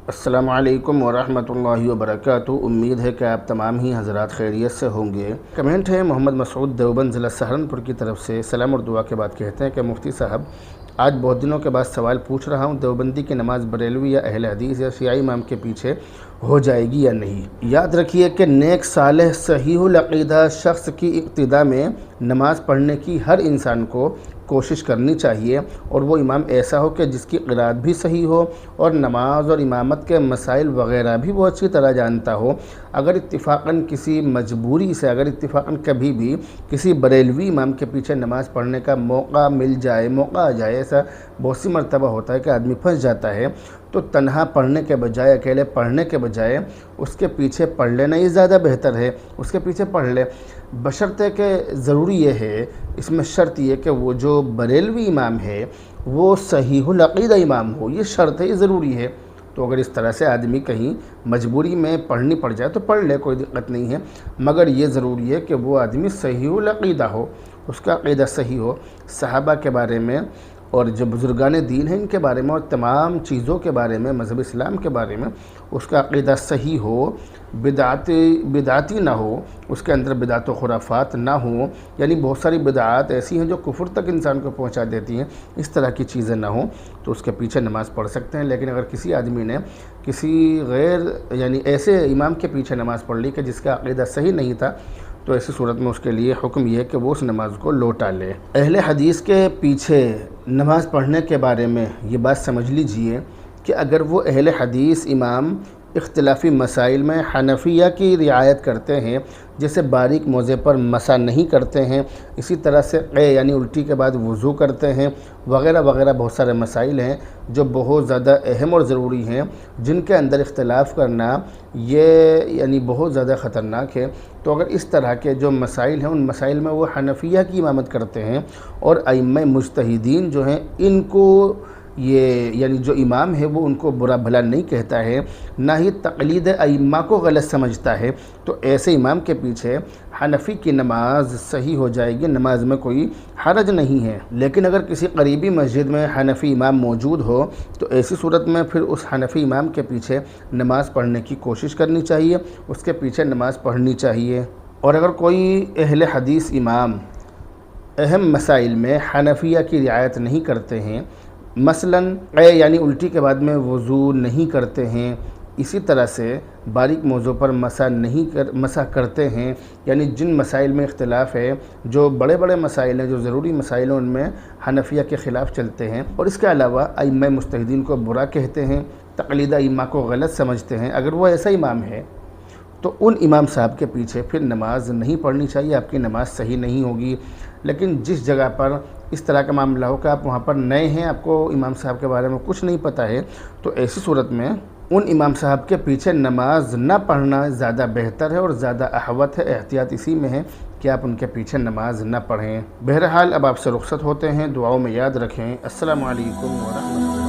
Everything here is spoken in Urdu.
السلام علیکم ورحمۃ اللہ وبرکاتہ۔ امید ہے کہ آپ تمام ہی حضرات خیریت سے ہوں گے۔ کمنٹ ہے محمد مسعود دیوبند ضلع سہارنپور کی طرف سے۔ سلام اور دعا کے بعد کہتے ہیں کہ مفتی صاحب، آج بہت دنوں کے بعد سوال پوچھ رہا ہوں، دیوبندی کی نماز بریلوی یا اہل حدیث یا شیعی امام کے پیچھے ہو جائے گی یا نہیں؟ یاد رکھیے کہ نیک صالح صحیح العقیدہ شخص کی اقتداء میں نماز پڑھنے کی ہر انسان کو کوشش کرنی چاہیے، اور وہ امام ایسا ہو کہ جس کی قرات بھی صحیح ہو اور نماز اور امامت کے مسائل وغیرہ بھی وہ اچھی طرح جانتا ہو۔ اگر اتفاقاً کسی مجبوری سے، اگر اتفاقاً کبھی بھی کسی بریلوی امام کے پیچھے نماز پڑھنے کا موقع مل جائے، موقع آ جائے، ایسا بہت سی مرتبہ ہوتا ہے کہ آدمی پھنس جاتا ہے، تو تنہا پڑھنے کے بجائے، اکیلے پڑھنے کے بجائے اس کے پیچھے پڑھ لینا ہی زیادہ بہتر ہے۔ اس کے پیچھے پڑھ لے، بشرطے کہ ضروری یہ ہے، اس میں شرط یہ کہ وہ جو بریلوی امام ہے وہ صحیح العقیدہ امام ہو، یہ شرط ہے، یہ ضروری ہے۔ تو اگر اس طرح سے آدمی کہیں مجبوری میں پڑھنی پڑ جائے تو پڑھ لے، کوئی دقت نہیں ہے، مگر یہ ضروری ہے کہ وہ آدمی صحیح العقیدہ ہو، اس کا عقیدہ صحیح ہو، صحابہ کے بارے میں اور جو بزرگان دین ہیں ان کے بارے میں اور تمام چیزوں کے بارے میں، مذہب اسلام کے بارے میں اس کا عقیدہ صحیح ہو، بدعتی نہ ہو، اس کے اندر بدعت و خرافات نہ ہوں، یعنی بہت ساری بدعات ایسی ہیں جو کفر تک انسان کو پہنچا دیتی ہیں، اس طرح کی چیزیں نہ ہوں تو اس کے پیچھے نماز پڑھ سکتے ہیں۔ لیکن اگر کسی آدمی نے کسی غیر یعنی ایسے امام کے پیچھے نماز پڑھ لی کہ جس کا عقیدہ صحیح نہیں تھا، تو ایسی صورت میں اس کے لیے حکم یہ ہے کہ وہ اس نماز کو لوٹا لے۔ اہل حدیث کے پیچھے نماز پڑھنے کے بارے میں یہ بات سمجھ لیجئے کہ اگر وہ اہل حدیث امام اختلافی مسائل میں حنفیہ کی رعایت کرتے ہیں، جیسے باریک موزے پر مسح نہیں کرتے ہیں، اسی طرح سے یعنی الٹی کے بعد وضو کرتے ہیں، وغیرہ وغیرہ بہت سارے مسائل ہیں جو بہت زیادہ اہم اور ضروری ہیں، جن کے اندر اختلاف کرنا یہ یعنی بہت زیادہ خطرناک ہے۔ تو اگر اس طرح کے جو مسائل ہیں ان مسائل میں وہ حنفیہ کی امامت کرتے ہیں اور ائمہ مجتہدین جو ہیں ان کو یہ یعنی جو امام ہے وہ ان کو برا بھلا نہیں کہتا ہے، نہ ہی تقلید ائمہ کو غلط سمجھتا ہے، تو ایسے امام کے پیچھے حنفی کی نماز صحیح ہو جائے گی، نماز میں کوئی حرج نہیں ہے۔ لیکن اگر کسی قریبی مسجد میں حنفی امام موجود ہو تو ایسی صورت میں پھر اس حنفی امام کے پیچھے نماز پڑھنے کی کوشش کرنی چاہیے، اس کے پیچھے نماز پڑھنی چاہیے۔ اور اگر کوئی اہل حدیث امام اہم مسائل میں حنفیہ کی رعایت نہیں کرتے ہیں، مثلاً یعنی الٹی کے بعد میں وضو نہیں کرتے ہیں، اسی طرح سے باریک موضوع پر مسح کرتے ہیں، یعنی جن مسائل میں اختلاف ہے، جو بڑے بڑے مسائل ہیں، جو ضروری مسائل ہیں، ان میں حنفیہ کے خلاف چلتے ہیں، اور اس کے علاوہ ائمہ مجتہدین کو برا کہتے ہیں، تقلید ائمہ کو غلط سمجھتے ہیں، اگر وہ ایسا امام ہے تو ان امام صاحب کے پیچھے پھر نماز نہیں پڑھنی چاہیے، آپ کی نماز صحیح نہیں ہوگی۔ لیکن جس جگہ پر اس طرح کا معاملہ ہو کہ آپ وہاں پر نئے ہیں، آپ کو امام صاحب کے بارے میں کچھ نہیں پتہ ہے، تو ایسی صورت میں ان امام صاحب کے پیچھے نماز نہ پڑھنا زیادہ بہتر ہے اور زیادہ احوط ہے۔ احتیاط اسی میں ہے کہ آپ ان کے پیچھے نماز نہ پڑھیں۔ بہرحال اب آپ سے رخصت ہوتے ہیں، دعاؤں میں یاد رکھیں۔ السلام علیکم ورحمۃ اللہ۔